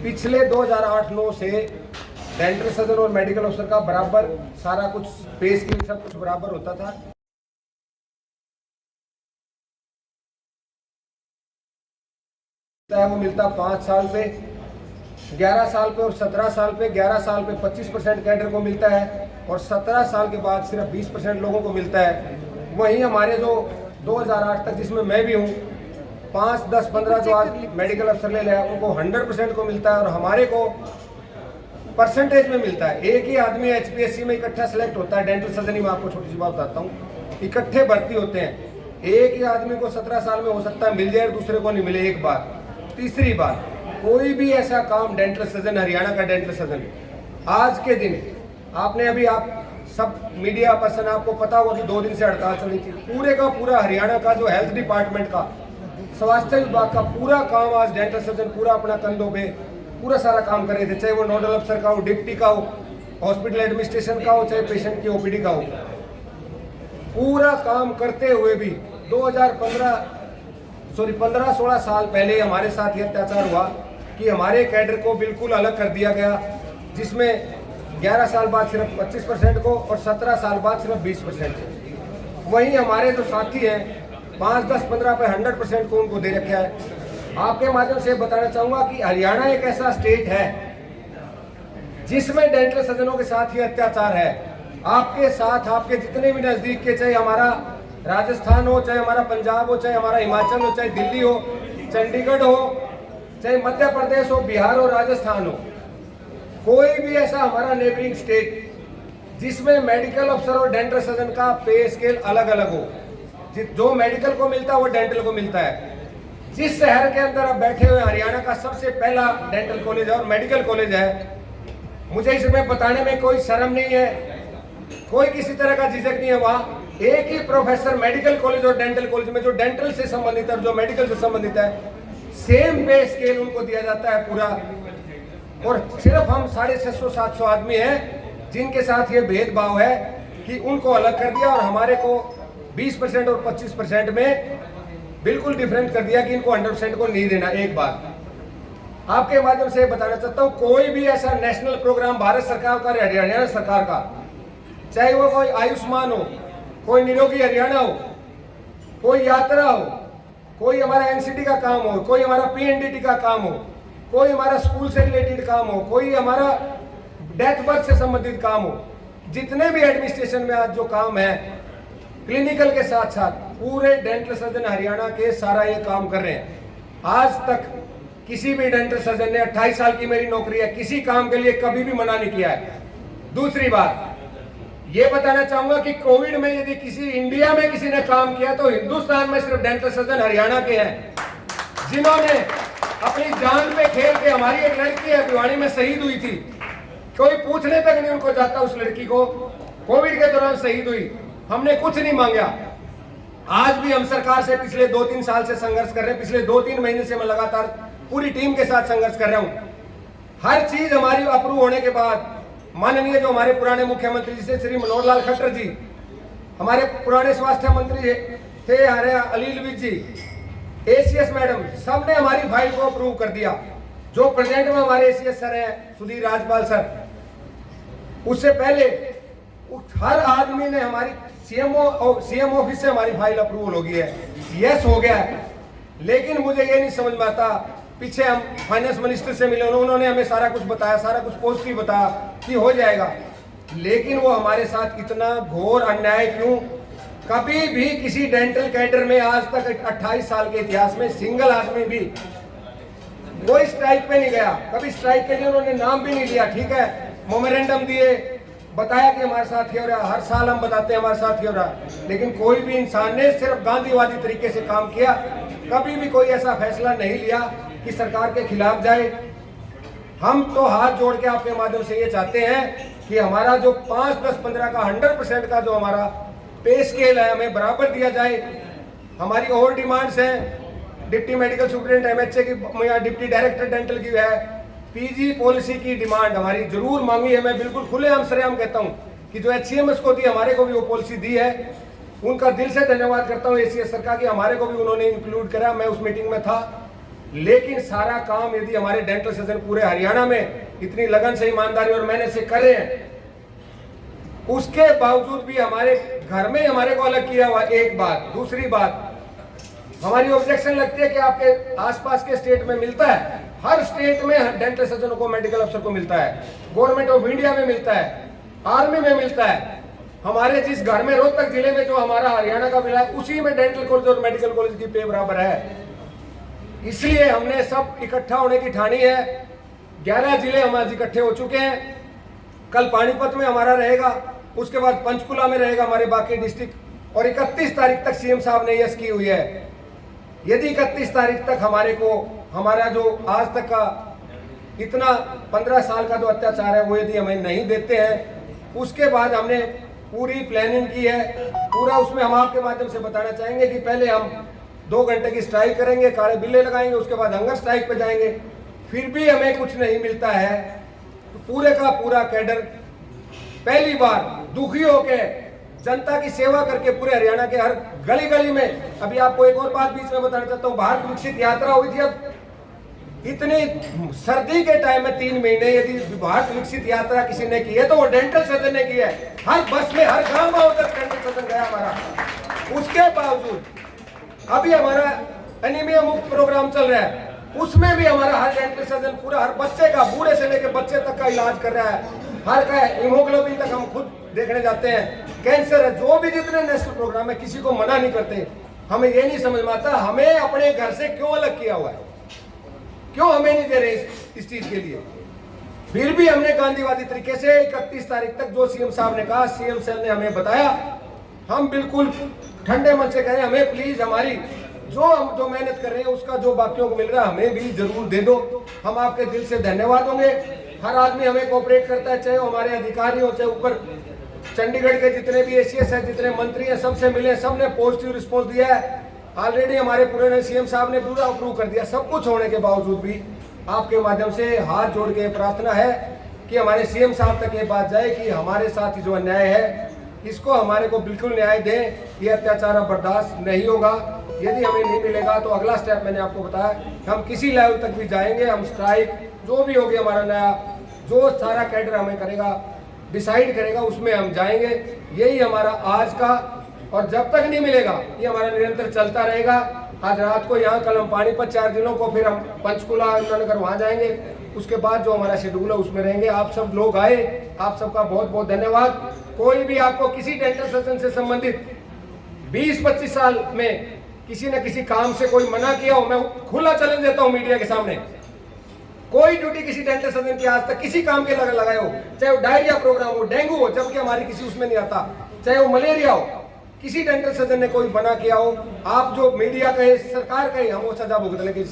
पिछले 2008-9 से dental surgeon और मेडिकल अफसर का बराबर सारा कुछ पे स्केल सब कुछ बराबर होता था। वो मिलता 5 साल पे, 11 साल पे और 17 साल पे। 11 साल पे 25% कैडर को मिलता है और 17 साल के बाद सिर्फ 20% लोगों को मिलता है। वहीं हमारे जो 2008 तक जिसमें मैं भी हूँ, 5, 10, 15 जो आज मेडिकल अफसर ले लिया उनको 100% को मिलता है और हमारे को परसेंटेज में मिलता है। एक ही आदमी HPSC में इकट्ठा सेलेक्ट होता है। डेंटल सर्जन ही मैं आपको छोटी सी बात बताता हूँ, इकट्ठे भर्ती होते हैं। एक ही आदमी को 17 साल में हो सकता है मिल जाए, दूसरे को नहीं मिले। एक बात। तीसरी बात, कोई भी ऐसा काम डेंटल सर्जन, हरियाणा का डेंटल सर्जन आज के दिन, आपने अभी आप सब मीडिया पर्सन आपको पता होगा कि 2 दिन से हड़ताल चली थी। पूरे का पूरा हरियाणा का जो हेल्थ डिपार्टमेंट का, स्वास्थ्य विभाग का पूरा काम आज डेंटल सर्जन पूरा अपना कंधों पे पूरा सारा काम कर रहे थे। चाहे वो नोडल अफसर का हो, डिप्टी का हो, हॉस्पिटल एडमिनिस्ट्रेशन का हो, चाहे पेशेंट की OPD का हो, पूरा काम करते हुए भी 15-16 साल पहले हमारे साथ ये अत्याचार हुआ कि हमारे कैडर को बिल्कुल अलग कर दिया गया, जिसमें 11 साल बाद सिर्फ 25% को और 17 साल बाद सिर्फ 20%। वहीं हमारे जो साथी हैं 5, 10, 15 पे 100% को उनको दे रखा है। आपके माध्यम से बताना चाहूंगा कि हरियाणा एक ऐसा स्टेट है जिसमें डेंटल सर्जनों के साथ ही अत्याचार है। आपके साथ आपके जितने भी नजदीक के, चाहे हमारा राजस्थान हो, चाहे हमारा पंजाब हो, चाहे हमारा हिमाचल हो, चाहे दिल्ली हो, चंडीगढ़ हो, चाहे मध्य प्रदेश हो, बिहार हो, राजस्थान हो, कोई भी ऐसा हमारा नेबरिंग स्टेट जिसमें मेडिकल अफसर और डेंटल सर्जन का पे स्केल अलग अलग हो। जो मेडिकल को मिलता है वो डेंटल को मिलता है। जिस शहर के अंदर आप बैठे हुए हरियाणा का सबसे पहला डेंटल कॉलेज है और मेडिकल कॉलेज है, मुझे इसमें बताने में कोई शर्म नहीं है, कोई किसी तरह का झिझक नहीं है। वहाँ एक ही प्रोफेसर मेडिकल कॉलेज और डेंटल कॉलेज में जो डेंटल से संबंधित है और जो मेडिकल से संबंधित है, सेम पे स्केल उनको दिया जाता है पूरा। और सिर्फ हम 650-700 आदमी हैं जिनके साथ ये भेदभाव है कि उनको अलग कर दिया और हमारे को 20% और 25% में बिल्कुल डिफरेंट कर दिया कि इनको 100% को नहीं देना। एक बात आपके माध्यम से बताना चाहता हूँ, कोई भी ऐसा नेशनल प्रोग्राम भारत सरकार का, हरियाणा सरकार का, चाहे वो कोई आयुष्मान हो, कोई निरोगी हरियाणा हो, कोई यात्रा हो, कोई हमारा NCT का काम हो, कोई हमारा PNDT का काम हो, कोई हमारा स्कूल से रिलेटेड काम हो, कोई हमारा डेथ बर्थ से संबंधित काम हो, जितने भी एडमिनिस्ट्रेशन में आज जो काम है क्लिनिकल के साथ साथ पूरे डेंटल सर्जन हरियाणा के सारा ये काम कर रहे हैं। आज तक किसी भी डेंटल सर्जन ने 28 साल की मेरी नौकरी है, किसी काम के लिए कभी भी मना नहीं किया है। दूसरी बात ये बताना चाहूंगा कि कोविड में यदि किसी इंडिया में किसी ने काम किया तो हिंदुस्तान में सिर्फ डेंटल सर्जन हरियाणा के हैं, जिन्होंने अपनी जान पे खेल के, हमारी एक लड़की है भिवानी में शहीद हुई थी, कोई पूछने तक नहीं उनको जाता उस लड़की को, कोविड के दौरान शहीद हुई, हमने कुछ नहीं मांगा। आज भी हम सरकार से पिछले 2-3 साल से संघर्ष कर रहे हैं। पिछले 2-3 महीने से मैं लगातार पूरी टीम के साथ संघर्ष कर रहा हूं। हर चीज हमारी अप्रूव होने के बाद माननीय जो हमारे पुराने मुख्यमंत्री जी से श्री मनोहर लाल खट्टर जी, हमारे पुराने स्वास्थ्य मंत्री थे हमारे अलील विज जी, ACS मैडम, सबने हमारी फाइल को अप्रूव कर दिया। जो प्रेजेंट में हमारे ACS सर हैं सुधीर राजपाल सर, उससे पहले हर आदमी ने हमारी CM ऑफिस से हमारी फाइल अप्रूवल हो गई है, यस हो गया है। लेकिन मुझे ये नहीं समझ में आता, पीछे हम फाइनेंस मिनिस्टर से मिले, उन्होंने हमें सारा कुछ बताया, सारा कुछ पॉजिटिव बताया कि हो जाएगा, लेकिन वो हमारे साथ इतना घोर अन्याय क्यों? कभी भी किसी डेंटल कैडर में आज तक 28 साल के इतिहास में सिंगल आदमी भी कोई स्ट्राइक पे नहीं गया। कभी स्ट्राइक के लिए उन्होंने नाम भी नहीं लिया। ठीक है, मोमेरेंडम दिए, बताया कि हमारे साथ ये हो रहा, हर साल हम बताते हैं हमारे साथ ये हो रहा, लेकिन कोई भी इंसान ने सिर्फ गांधीवादी तरीके से काम किया। कभी भी कोई ऐसा फैसला नहीं लिया कि सरकार के खिलाफ जाए। हम तो हाथ जोड़ के आपके माध्यम से ये चाहते हैं कि हमारा जो 5, 10, 15 का 100% का जो हमारा पे स्केल है हमें बराबर दिया जाए। हमारी और डिमांड्स हैं, डिप्टी मेडिकल सुप्रिटेंडेंट MHA की या डिप्टी डायरेक्टर डेंटल की है, PG पॉलिसी की डिमांड हमारी जरूर मांगी है। मैं बिल्कुल खुलेआम सरेआम कहता हूं कि जो HCMS को दी, हमारे को भी वो पॉलिसी दी है। उनका दिल से धन्यवाद करता हूं ACS सरकार की, हमारे को भी उन्होंने इंक्लूड करा। मैं उस मीटिंग में था। लेकिन सारा काम यदि हमारे डेंटल सर्जन पूरे हरियाणा में इतनी लगन से, ईमानदारी और मेहनत से कर रहे हैं, उसके बावजूद भी हमारे घर में हमारे को अलग किया हुआ। एक बात। दूसरी बात, हमारी ऑब्जेक्शन लगती है कि आपके आसपास के स्टेट में मिलता है, हर स्टेट में डेंटल सर्जन को, मेडिकल अफसर को मिलता है, गवर्नमेंट ऑफ इंडिया में मिलता है, आर्मी में मिलता है। हमारे जिस घर में रोहतक जिले में जो हमारा हरियाणा का मिला है, उसी में डेंटल कॉलेज और मेडिकल कॉलेज की पे बराबर है। इसलिए हमने सब इकट्ठा होने की ठानी है। 11 जिले हम आज इकट्ठे हो चुके हैं। कल पानीपत में हमारा रहेगा, उसके बाद पंचकुला में रहेगा हमारे बाकी डिस्ट्रिक्ट, और 31 तारीख तक सीएम साहब ने यस की हुई है। यदि 31 तारीख तक हमारे को हमारा जो आज तक का इतना 15 साल का जो अत्याचार है वो यदि हमें नहीं देते हैं, उसके बाद हमने पूरी प्लानिंग की है। पूरा उसमें हम आपके माध्यम से बताना चाहेंगे कि पहले हम 2 घंटे की स्ट्राइक करेंगे, काले बिल्ले लगाएंगे, उसके बाद हंगर स्ट्राइक पे जाएंगे। फिर भी हमें कुछ नहीं मिलता है तो पूरे का पूरा कैडर पहली बार दुखी होके जनता की सेवा करके पूरे हरियाणा के हर गली गली में। अभी आपको एक और बात बीच में बताना चाहता हूँ, भारत विकसित यात्रा हुई थी। अब इतनी सर्दी के टाइम में 3 महीने यदि भारत विकसित यात्रा किसी ने की है तो वो डेंटल सर्जन ने की है। हर बस में, हर गांव तक डेंटल सर्जन गया हमारा। उसके बावजूद अभी हमारा एनीमिया मुक्त प्रोग्राम चल रहा है, उसमें भी हमारा हर डेंटल सर्जन पूरा हर बच्चे का, बूढ़े से लेकर बच्चे तक का इलाज कर रहा है। हर का हीमोग्लोबिन तक हम खुद देखने जाते हैं। कैंसर है, जो भी जितने नेशनल प्रोग्राम है, किसी को मना नहीं करते। हमें ये नहीं समझ में आता हमें अपने घर से क्यों अलग किया हुआ है, क्यों हमें नहीं दे रहे इस चीज के लिए। फिर भी हमने गांधीवादी तरीके से 31 तारीख तक जो सीएम साहब ने कहा, सीएम साहब ने हमें बताया, हम बिल्कुल ठंडे मन से कहें हमें प्लीज हमारी हम जो मेहनत कर रहे हैं उसका जो बाकियों को मिल रहा है हमें भी जरूर दे दो। हम आपके दिल से धन्यवाद होंगे। हर आदमी हमें कोऑपरेट करता है, चाहे वो हमारे अधिकारी हो, चाहे ऊपर चंडीगढ़ के जितने भी एसीएस है, जितने मंत्री हैं, सबसे मिले, सबने पॉजिटिव रिस्पॉन्स दिया है। ऑलरेडी हमारे पूरे सीएम साहब ने पूरा अप्रूव कर दिया। सब कुछ होने के बावजूद भी आपके माध्यम से हाथ जोड़ के प्रार्थना है कि हमारे सीएम साहब तक ये बात जाए कि हमारे साथ जो अन्याय है इसको हमारे को बिल्कुल न्याय दें। ये अत्याचार अब बर्दाश्त नहीं होगा। यदि हमें नहीं मिलेगा तो अगला स्टेप मैंने आपको बताया, हम किसी लेवल तक भी जाएंगे। हम स्ट्राइक जो भी होगी, हमारा नया जो सारा कैडर हमें करेगा, डिसाइड करेगा, उसमें हम जाएंगे। यही हमारा आज का, और जब तक नहीं मिलेगा ये हमारा निरंतर चलता रहेगा। आज रात को यहाँ, कल हम पानीपत 4 दिनों को, फिर हम पंचकुला नगर वहाँ जाएंगे। उसके बाद जो हमारा शेड्यूल है उसमें रहेंगे। आप सब लोग आए, आप सबका बहुत बहुत धन्यवाद। कोई भी आपको किसी डेंटल सर्जन से संबंधित 20-25 साल में किसी न किसी काम से कोई मना किया हो, मैं खुला चैलेंज देता हूं मीडिया के सामने। कोई ड्यूटी किसी डेंटल सर्जन की आज तक किसी काम के लगाए हो, चाहे वो डायरिया प्रोग्राम हो, डेंगू हो, जबकि हमारी किसी उसमें नहीं आता, चाहे वो मलेरिया हो, किसी डेंटल सर्जन ने कोई मना किया हो, आप जो मीडिया कहे, सरकार कहे, हम वो सजा भुगतने के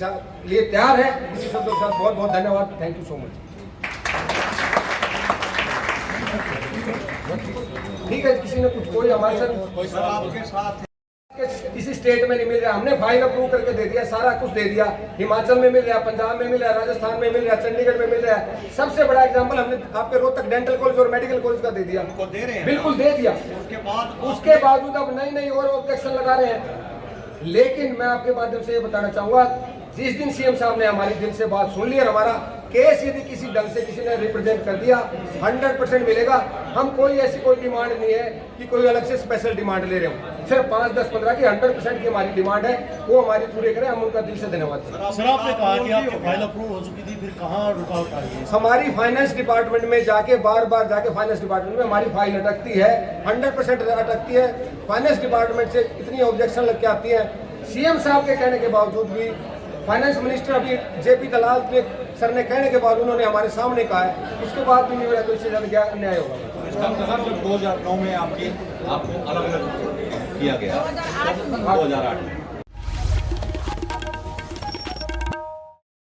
लिए तैयार है। इसी शब्दों के साथ बहुत बहुत धन्यवाद। Thank you so much. ठीक है, किसी ने कुछ कोई हमारे साथ आपके साथ किसी स्टेट में नहीं मिल रहा, हमने फाइल अप्रूव करके दे दिया, सारा कुछ दे दिया। हिमाचल में मिल रहा है, पंजाब में मिल रहा है, राजस्थान में मिल रहा है, चंडीगढ़ में मिल रहा है। सबसे बड़ा एग्जांपल हमने आपके रोहतक डेंटल कॉलेज और मेडिकल कॉलेज का दे दिया, दे रहे हैं, बिल्कुल दे दिया। उसके बावजूद अब नई और ऑब्जेक्शन लगा रहे हैं। लेकिन मैं आपके माध्यम से ये बताना चाहूंगा, जिस दिन सीएम साहब ने हमारी दिल से बात सुन ली और हमारा केस यदि किसी ढंग से किसी ने रिप्रेजेंट कर दिया, 100% मिलेगा। हम कोई ऐसी कोई डिमांड नहीं है कि कोई अलग से स्पेशल डिमांड ले रहे हो, सिर्फ 5, 10, 15 की 100% की हमारी डिमांड है, वो हमारी पूरी करें। हम उनका दिल से धन्यवाद करते हैं। सर, आपने कहा कि आपकी फाइल अप्रूव हो चुकी थी, फिर कहाँ रुकावट आ गई? हमारी फाइनेंस डिपार्टमेंट में जाके बार जाके फाइनेंस डिपार्टमेंट में हमारी फाइल अटकती है, 100% अटकती है। फाइनेंस डिपार्टमेंट से इतनी ऑब्जेक्शन लग के आती है। सीएम साहब के कहने के बावजूद भी, फाइनेंस मिनिस्टर अभी जेपी दलाल सर ने कहने के बाद उन्होंने हमारे सामने कहा है, उसके बाद भी नहीं मिला तो इससे ज्यादा अन्याय होगा। इसका मतलब जब 2009 में आपको अलग अलग किया गया, 2008 में